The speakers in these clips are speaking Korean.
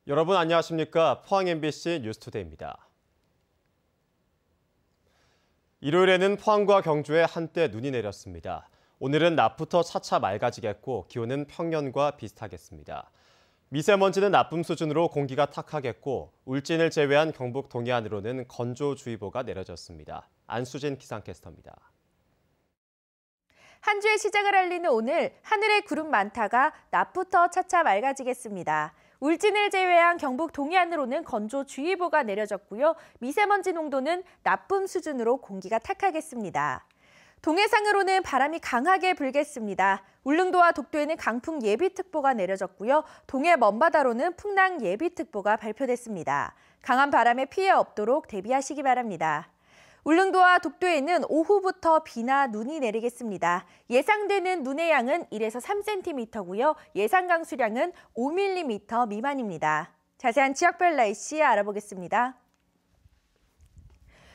여러분 안녕하십니까? 포항 MBC 뉴스투데이입니다. 일요일에는 포항과 경주에 한때 눈이 내렸습니다. 오늘은 낮부터 차차 맑아지겠고 기온은 평년과 비슷하겠습니다. 미세먼지는 나쁨 수준으로 공기가 탁하겠고 울진을 제외한 경북 동해안으로는 건조주의보가 내려졌습니다. 안수진 기상캐스터입니다. 한 주의 시작을 알리는 오늘 하늘에 구름 많다가 낮부터 차차 맑아지겠습니다. 울진을 제외한 경북 동해안으로는 건조주의보가 내려졌고요. 미세먼지 농도는 나쁨 수준으로 공기가 탁하겠습니다. 동해상으로는 바람이 강하게 불겠습니다. 울릉도와 독도에는 강풍 예비특보가 내려졌고요. 동해 먼바다로는 풍랑 예비특보가 발표됐습니다. 강한 바람에 피해 없도록 대비하시기 바랍니다. 울릉도와 독도에는 오후부터 비나 눈이 내리겠습니다. 예상되는 눈의 양은 1에서 3cm고요. 예상 강수량은 5mm 미만입니다. 자세한 지역별 날씨 알아보겠습니다.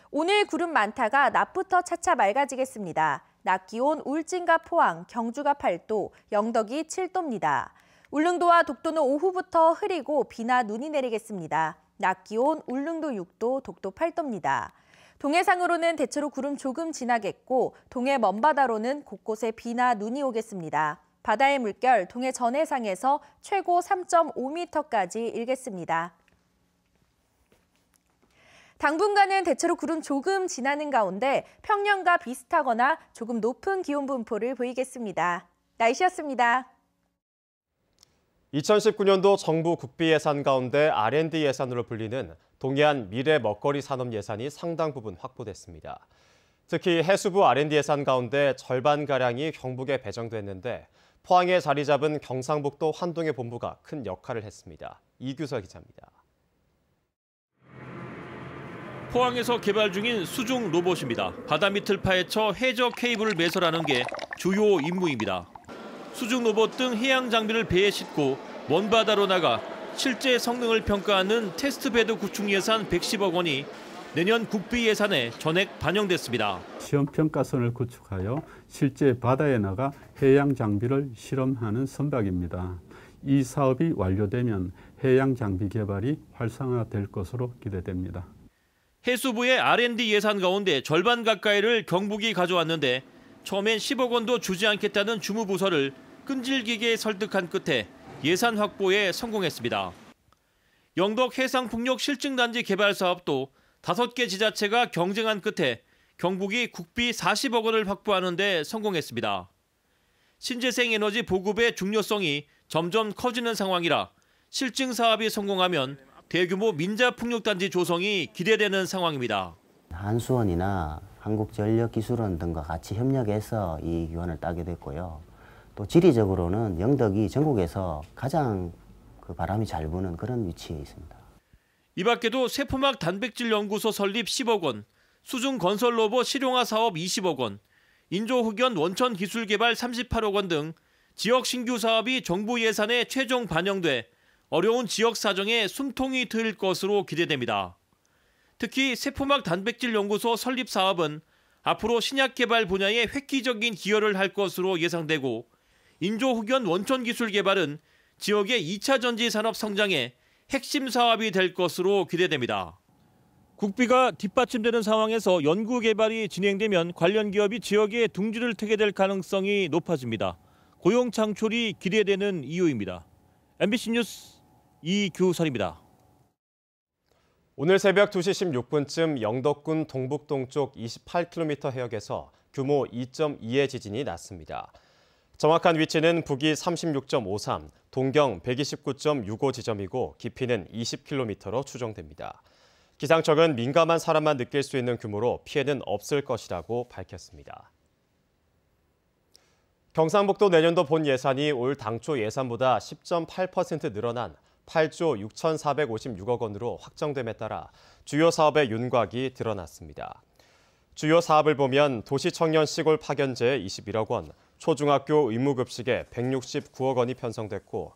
오늘 구름 많다가 낮부터 차차 맑아지겠습니다. 낮 기온 울진과 포항, 경주가 8도, 영덕이 7도입니다. 울릉도와 독도는 오후부터 흐리고 비나 눈이 내리겠습니다. 낮 기온 울릉도 6도, 독도 8도입니다. 동해상으로는 대체로 구름 조금 지나겠고 동해 먼바다로는 곳곳에 비나 눈이 오겠습니다. 바다의 물결 동해 전해상에서 최고 3.5m까지 일겠습니다. 당분간은 대체로 구름 조금 지나는 가운데 평년과 비슷하거나 조금 높은 기온 분포를 보이겠습니다. 날씨였습니다. 2019년도 정부 국비 예산 가운데 R&D 예산으로 불리는 동해안 미래 먹거리 산업 예산이 상당 부분 확보됐습니다. 특히 해수부 R&D 예산 가운데 절반가량이 경북에 배정됐는데 포항에 자리 잡은 경상북도 환동의 본부가 큰 역할을 했습니다. 이규서 기자입니다. 포항에서 개발 중인 수중 로봇입니다. 바다 밑을 파헤쳐 해저 케이블을 매설하는 게 주요 임무입니다. 수중 로봇 등 해양 장비를 배에 싣고 먼 바다로 나가 실제 성능을 평가하는 테스트베드 구축 예산 110억 원이 내년 국비 예산에 전액 반영됐습니다. 시험평가선을 구축하여 실제 바다에 나가 해양 장비를 실험하는 선박입니다. 이 사업이 완료되면 해양 장비 개발이 활성화될 것으로 기대됩니다. 해수부의 R&D 예산 가운데 절반 가까이를 경북이 가져왔는데 처음엔 10억 원도 주지 않겠다는 주무부서를 끈질기게 설득한 끝에 예산 확보에 성공했습니다. 영덕 해상풍력 실증단지 개발 사업도 5개 지자체가 경쟁한 끝에 경북이 국비 40억 원을 확보하는 데 성공했습니다. 신재생 에너지 보급의 중요성이 점점 커지는 상황이라 실증 사업이 성공하면 대규모 민자풍력단지 조성이 기대되는 상황입니다. 한수원이나 한국전력기술원 등과 같이 협력해서 이 기관을 따게 됐고요. 또 지리적으로는 영덕이 전국에서 가장 바람이 잘 부는 그런 위치에 있습니다. 이 밖에도 세포막 단백질 연구소 설립 10억 원, 수중 건설 로봇 실용화 사업 20억 원, 인조흑연 원천 기술 개발 38억 원 등 지역 신규 사업이 정부 예산에 최종 반영돼 어려운 지역 사정에 숨통이 트일 것으로 기대됩니다. 특히 세포막 단백질 연구소 설립 사업은 앞으로 신약 개발 분야에 획기적인 기여를 할 것으로 예상되고 인조흑연 원천 기술 개발은 지역의 2차 전지 산업 성장에 핵심 사업이 될 것으로 기대됩니다. 국비가 뒷받침되는 상황에서 연구 개발이 진행되면 관련 기업이 지역에 둥지를 트게 될 가능성이 높아집니다. 고용 창출이 기대되는 이유입니다. MBC 뉴스 이규설입니다. 오늘 새벽 2시 16분쯤 영덕군 동북동쪽 28km 해역에서 규모 2.2의 지진이 났습니다. 정확한 위치는 북위 36.53, 동경 129.65 지점이고 깊이는 20km로 추정됩니다. 기상청은 민감한 사람만 느낄 수 있는 규모로 피해는 없을 것이라고 밝혔습니다. 경상북도 내년도 본 예산이 올 당초 예산보다 10.8% 늘어난 8조 6,456억 원으로 확정됨에 따라 주요 사업의 윤곽이 드러났습니다. 주요 사업을 보면 도시청년 시골 파견제에 21억 원, 초중학교 의무급식에 169억 원이 편성됐고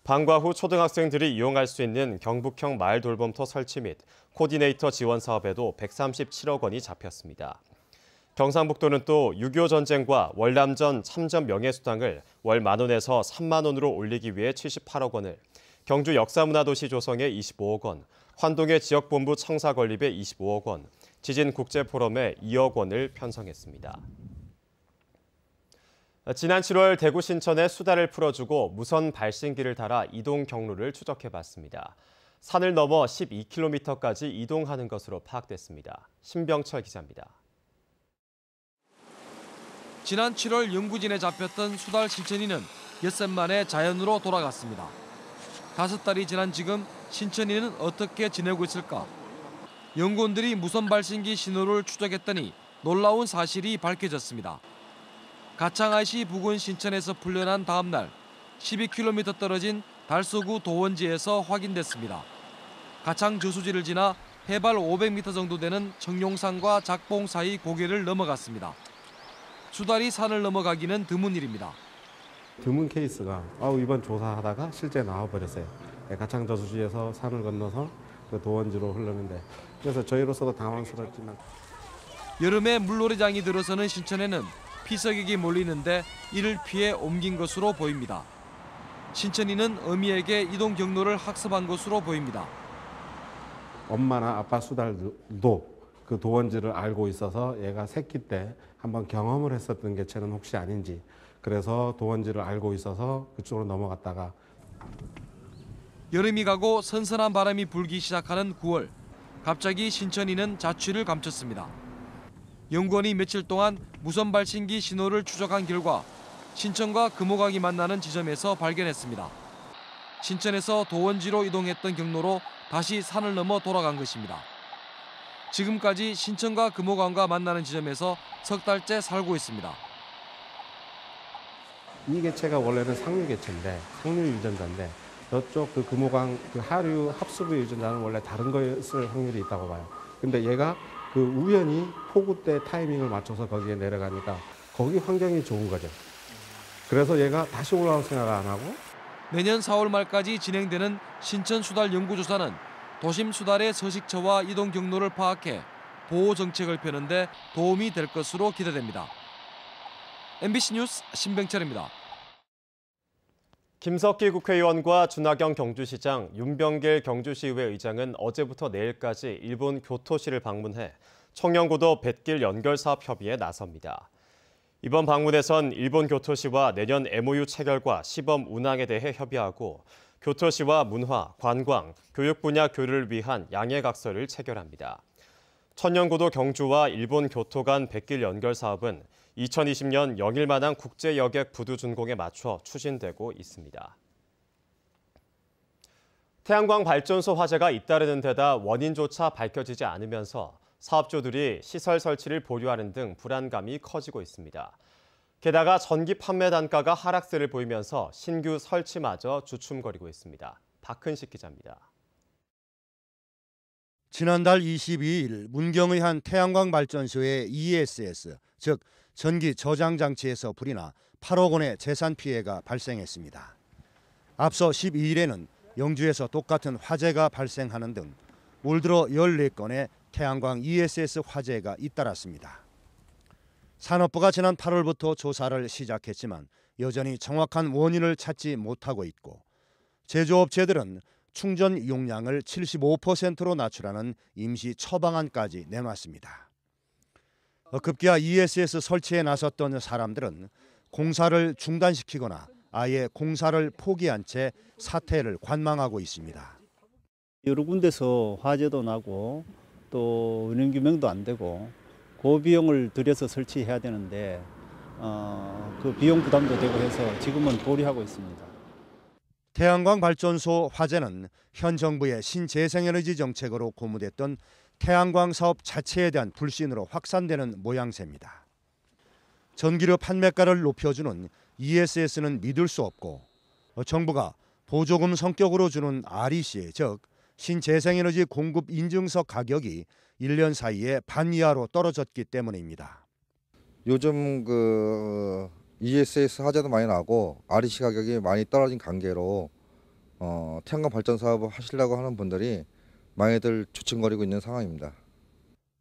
방과 후 초등학생들이 이용할 수 있는 경북형 마을 돌봄터 설치 및 코디네이터 지원 사업에도 137억 원이 잡혔습니다. 경상북도는 또 6.25 전쟁과 월남전 참전 명예수당을 월 10,000원에서 30,000원으로 올리기 위해 78억 원을, 경주 역사문화도시 조성에 25억 원, 환동의 지역본부 청사 건립에 25억 원, 지진국제포럼에 2억 원을 편성했습니다. 지난 7월 대구 신천에 수달을 풀어주고 무선 발신기를 달아 이동 경로를 추적해봤습니다. 산을 넘어 12km까지 이동하는 것으로 파악됐습니다. 신병철 기자입니다. 지난 7월 영구진에 잡혔던 수달 신천이는 엿새 만에 자연으로 돌아갔습니다. 5달이 지난 지금 신천이는 어떻게 지내고 있을까? 연구원들이 무선 발신기 신호를 추적했더니 놀라운 사실이 밝혀졌습니다. 가창 IC 부근 신천에서 풀려난 다음 날 12km 떨어진 달서구 도원지에서 확인됐습니다. 가창 저수지를 지나 해발 500m 정도 되는 청룡산과 작봉 사이 고개를 넘어갔습니다. 수달이 산을 넘어가기는 드문 일입니다. 드문 케이스가 이번 조사하다가 실제 나와버렸어요. 가창 저수지에서 산을 건너서 그 도원지로 흐르는데 그래서 저희로서도 당황스럽지만 여름에 물놀이장이 들어서는 신천에는 피서객이 몰리는데 이를 피해 옮긴 것으로 보입니다. 신천이는 어미에게 이동 경로를 학습한 것으로 보입니다. 엄마나 아빠 수달도 그 도원지를 알고 있어서 얘가 새끼 때 한번 경험을 했었던 개체는 혹시 아닌지 그래서 도원지를 알고 있어서 그쪽으로 넘어갔다가 여름이 가고 선선한 바람이 불기 시작하는 9월 갑자기 신천이는 자취를 감췄습니다. 연구원이 며칠 동안 무선 발신기 신호를 추적한 결과 신천과 금호강이 만나는 지점에서 발견했습니다. 신천에서 도원지로 이동했던 경로로 다시 산을 넘어 돌아간 것입니다. 지금까지 신천과 금호강과 만나는 지점에서 석 달째 살고 있습니다. 이 개체가 원래는 상류 개체인데 상류 유전자인데 저쪽 그 금호강 그 하류 합수부 유전자는 원래 다른 거였을 확률이 있다고 봐요. 근데 얘가 그 우연히 폭우 때 타이밍을 맞춰서 거기에 내려가니까 거기 환경이 좋은 거죠. 그래서 얘가 다시 올라올 생각을 안 하고 내년 4월 말까지 진행되는 신천 수달 연구조사는 도심 수달의 서식처와 이동 경로를 파악해 보호 정책을 펴는 데 도움이 될 것으로 기대됩니다. MBC 뉴스 신병철입니다. 김석기 국회의원과 준하경 경주시장, 윤병길 경주시의회 의장은 어제부터 내일까지 일본 교토시를 방문해 청년고도 뱃길 연결 사업 협의에 나섭니다. 이번 방문에선 일본 교토시와 내년 MOU 체결과 시범 운항에 대해 협의하고 교토시와 문화, 관광, 교육 분야 교류를 위한 양해각서를 체결합니다. 천년고도 경주와 일본 교토 간 뱃길 연결 사업은 2020년 영일만한 국제여객 부두 준공에 맞춰 추진되고 있습니다. 태양광 발전소 화재가 잇따르는 데다 원인조차 밝혀지지 않으면서 사업주들이 시설 설치를 보류하는 등 불안감이 커지고 있습니다. 게다가 전기 판매 단가가 하락세를 보이면서 신규 설치마저 주춤거리고 있습니다. 박근식 기자입니다. 지난달 22일 문경의 한 태양광 발전소의 ESS, 즉 전기 저장 장치에서 불이 나 8억 원의 재산 피해가 발생했습니다. 앞서 12일에는 영주에서 똑같은 화재가 발생하는 등 올 들어 14건의 태양광 ESS 화재가 잇따랐습니다. 산업부가 지난 8월부터 조사를 시작했지만 여전히 정확한 원인을 찾지 못하고 있고 제조업체들은 충전 용량을 75%로 낮추라는 임시 처방안까지 내놨습니다. 급기야 ESS 설치에 나섰던 사람들은 공사를 중단시키거나 아예 공사를 포기한 채 사태를 관망하고 있습니다. 여러 군데서 화재도 나고 또 원인 규명도 안 되고 고비용을 들여서 설치해야 되는데 그 비용 부담도 되고 해서 지금은 보류하고 있습니다. 태양광 발전소 화재는 현 정부의 신재생에너지 정책으로 고무됐던 태양광 사업 자체에 대한 불신으로 확산되는 모양새입니다. 전기료 판매가를 높여주는 ESS는 믿을 수 없고 정부가 보조금 성격으로 주는 REC, 즉 신재생에너지 공급 인증서 가격이 1년 사이에 반 이하로 떨어졌기 때문입니다. 요즘 그 ESS 화재도 많이 나고 REC 가격이 많이 떨어진 관계로 태양광 발전 사업을 하시려고 하는 분들이 많이들 주춤거리고 있는 상황입니다.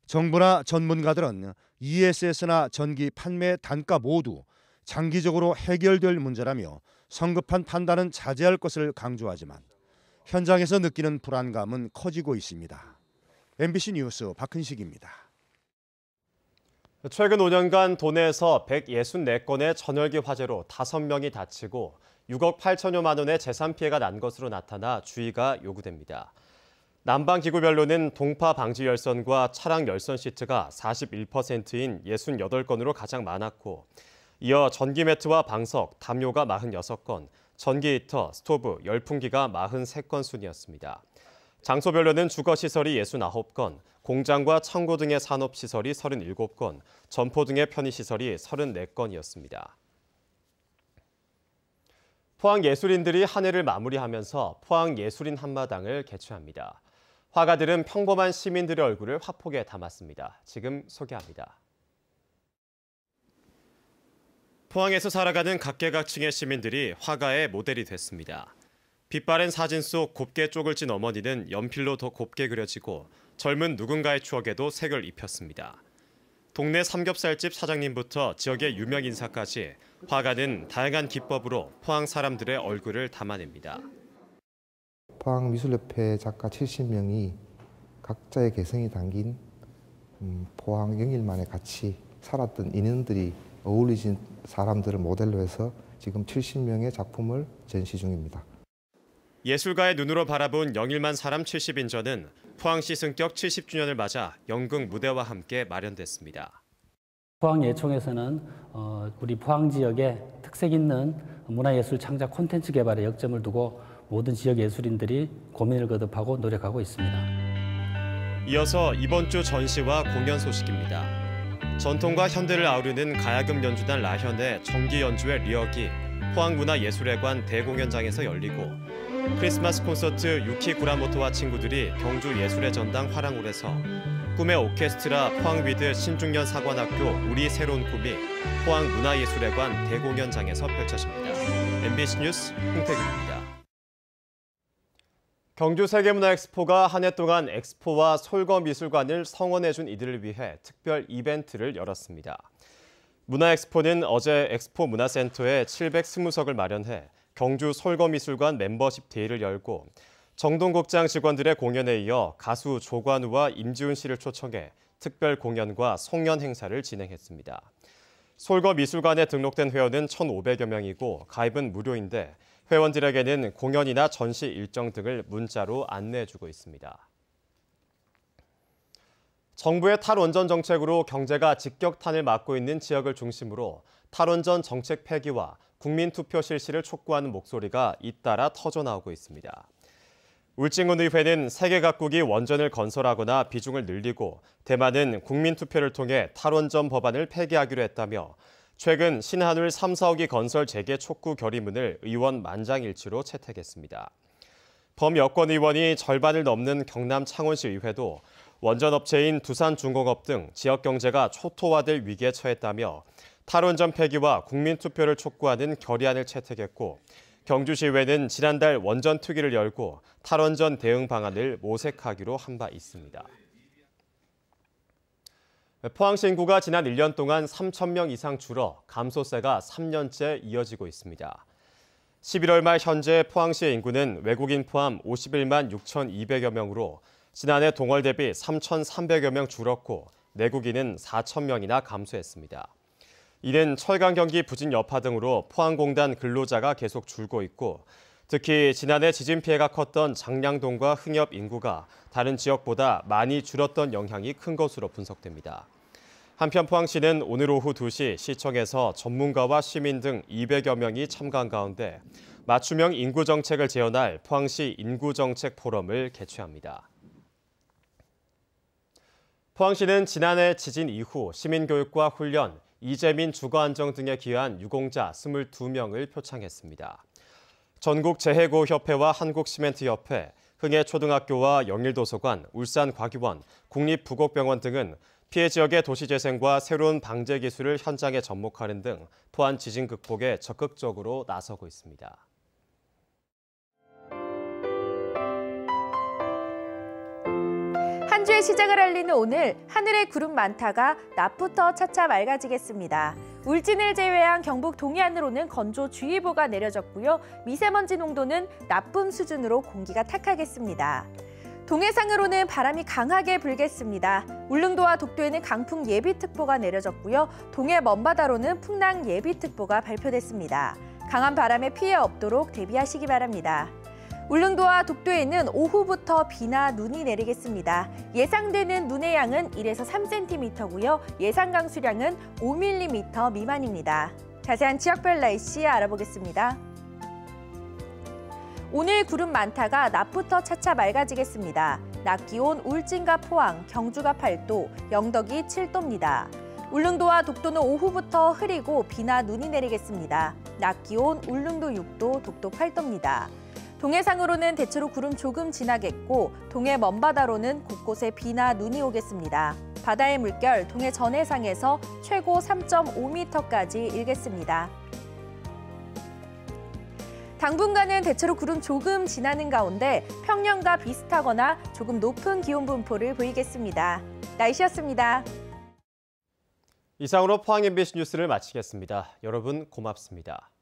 정부나 전문가들은 ESS나 전기 판매 단가 모두 장기적으로 해결될 문제라며 성급한 판단은 자제할 것을 강조하지만 현장에서 느끼는 불안감은 커지고 있습니다. MBC 뉴스 박근식입니다. 최근 5년간 도내에서 164건의 전열기 화재로 5명이 다치고 6억 8천여만 원의 재산 피해가 난 것으로 나타나 주의가 요구됩니다. 난방 기구별로는 동파 방지 열선과 차량 열선 시트가 41%인 68건으로 가장 많았고, 이어 전기 매트와 방석, 담요가 46건, 전기 히터, 스토브, 열풍기가 43건 순이었습니다. 장소별로는 주거시설이 69건, 공장과 창고 등의 산업시설이 37건, 점포 등의 편의시설이 34건이었습니다. 포항 예술인들이 한 해를 마무리하면서 포항 예술인 한마당을 개최합니다. 화가들은 평범한 시민들의 얼굴을 화폭에 담았습니다. 지금 소개합니다. 포항에서 살아가는 각계각층의 시민들이 화가의 모델이 됐습니다. 빛바랜 사진 속 곱게 쪽을 찐 어머니는 연필로 더 곱게 그려지고 젊은 누군가의 추억에도 색을 입혔습니다. 동네 삼겹살집 사장님부터 지역의 유명 인사까지 화가는 다양한 기법으로 포항 사람들의 얼굴을 담아냅니다. 포항미술협회 작가 70명이 각자의 개성이 담긴 포항 영일만에 같이 살았던 인연들이 어울리신 사람들을 모델로 해서 지금 70명의 작품을 전시 중입니다. 예술가의 눈으로 바라본 영일만 사람 70인전은 포항시 승격 70주년을 맞아 연극 무대와 함께 마련됐습니다. 포항예총에서는 우리 포항 지역에 특색 있는 문화예술 창작 콘텐츠 개발에 역점을 두고 모든 지역 예술인들이 고민을 거듭하고 노력하고 있습니다. 이어서 이번 주 전시와 공연 소식입니다. 전통과 현대를 아우르는 가야금 연주단 라현의 정기 연주회 리역이 포항문화예술회관 대공연장에서 열리고, 크리스마스 콘서트 유키 구라모토와 친구들이 경주 예술의 전당 화랑홀에서 꿈의 오케스트라 포항위드 신중년 사관학교 우리 새로운 꿈이 포항문화예술회관 대공연장에서 펼쳐집니다. MBC 뉴스 홍태균입니다. 경주 세계문화엑스포가 한 해 동안 엑스포와 솔거미술관을 성원해준 이들을 위해 특별 이벤트를 열었습니다. 문화엑스포는 어제 엑스포 문화센터에 720석을 마련해 경주 솔거미술관 멤버십 데이를 열고, 정동국장 직원들의 공연에 이어 가수 조관우와 임지훈 씨를 초청해 특별 공연과 송년 행사를 진행했습니다. 솔거미술관에 등록된 회원은 1,500여 명이고 가입은 무료인데, 회원들에게는 공연이나 전시 일정 등을 문자로 안내해주고 있습니다. 정부의 탈원전 정책으로 경제가 직격탄을 맞고 있는 지역을 중심으로 탈원전 정책 폐기와 국민투표 실시를 촉구하는 목소리가 잇따라 터져나오고 있습니다. 울진군 의회는 세계 각국이 원전을 건설하거나 비중을 늘리고 대만은 국민투표를 통해 탈원전 법안을 폐기하기로 했다며, 최근 신한울 3, 4호기 건설 재개 촉구 결의문을 의원 만장일치로 채택했습니다. 범여권 의원이 절반을 넘는 경남 창원시 의회도 원전업체인 두산중공업 등 지역 경제가 초토화될 위기에 처했다며 탈원전 폐기와 국민투표를 촉구하는 결의안을 채택했고, 경주시의회는 지난달 원전 특위를 열고 탈원전 대응 방안을 모색하기로 한 바 있습니다. 포항시 인구가 지난 1년 동안 3,000명 이상 줄어 감소세가 3년째 이어지고 있습니다. 11월 말 현재 포항시의 인구는 외국인 포함 51만 6,200여 명으로 지난해 동월 대비 3,300여 명 줄었고, 내국인은 4,000명이나 감소했습니다. 이는 철강 경기 부진 여파 등으로 포항공단 근로자가 계속 줄고 있고, 특히 지난해 지진 피해가 컸던 장량동과 흥엽 인구가 다른 지역보다 많이 줄었던 영향이 큰 것으로 분석됩니다. 한편 포항시는 오늘 오후 2시 시청에서 전문가와 시민 등 200여 명이 참가한 가운데 맞춤형 인구정책을 재현할 포항시 인구정책 포럼을 개최합니다. 포항시는 지난해 지진 이후 시민교육과 훈련, 이재민 주거안정 등에 기여한 유공자 22명을 표창했습니다. 전국재해구협회와 한국시멘트협회, 흥해초등학교와 영일도서관, 울산과기원, 국립부곡병원 등은 피해 지역의 도시재생과 새로운 방제 기술을 현장에 접목하는 등 포항 지진 극복에 적극적으로 나서고 있습니다. 한 주의 시작을 알리는 오늘, 하늘의 구름 많다가 낮부터 차차 맑아지겠습니다. 울진을 제외한 경북 동해안으로는 건조주의보가 내려졌고요. 미세먼지 농도는 나쁨 수준으로 공기가 탁하겠습니다. 동해상으로는 바람이 강하게 불겠습니다. 울릉도와 독도에는 강풍 예비특보가 내려졌고요. 동해 먼바다로는 풍랑 예비특보가 발표됐습니다. 강한 바람에 피해 없도록 대비하시기 바랍니다. 울릉도와 독도에는 오후부터 비나 눈이 내리겠습니다. 예상되는 눈의 양은 1에서 3cm고요. 예상 강수량은 5mm 미만입니다. 자세한 지역별 날씨 알아보겠습니다. 오늘 구름 많다가 낮부터 차차 맑아지겠습니다. 낮 기온 울진과 포항, 경주가 8도, 영덕이 7도입니다. 울릉도와 독도는 오후부터 흐리고 비나 눈이 내리겠습니다. 낮 기온 울릉도 6도, 독도 8도입니다. 동해상으로는 대체로 구름 조금 지나겠고 동해 먼바다로는 곳곳에 비나 눈이 오겠습니다. 바다의 물결 동해 전해상에서 최고 3.5m까지 일겠습니다. 당분간은 대체로 구름 조금 지나는 가운데 평년과 비슷하거나 조금 높은 기온 분포를 보이겠습니다. 날씨였습니다. 이상으로 포항 MBC 뉴스를 마치겠습니다. 여러분 고맙습니다.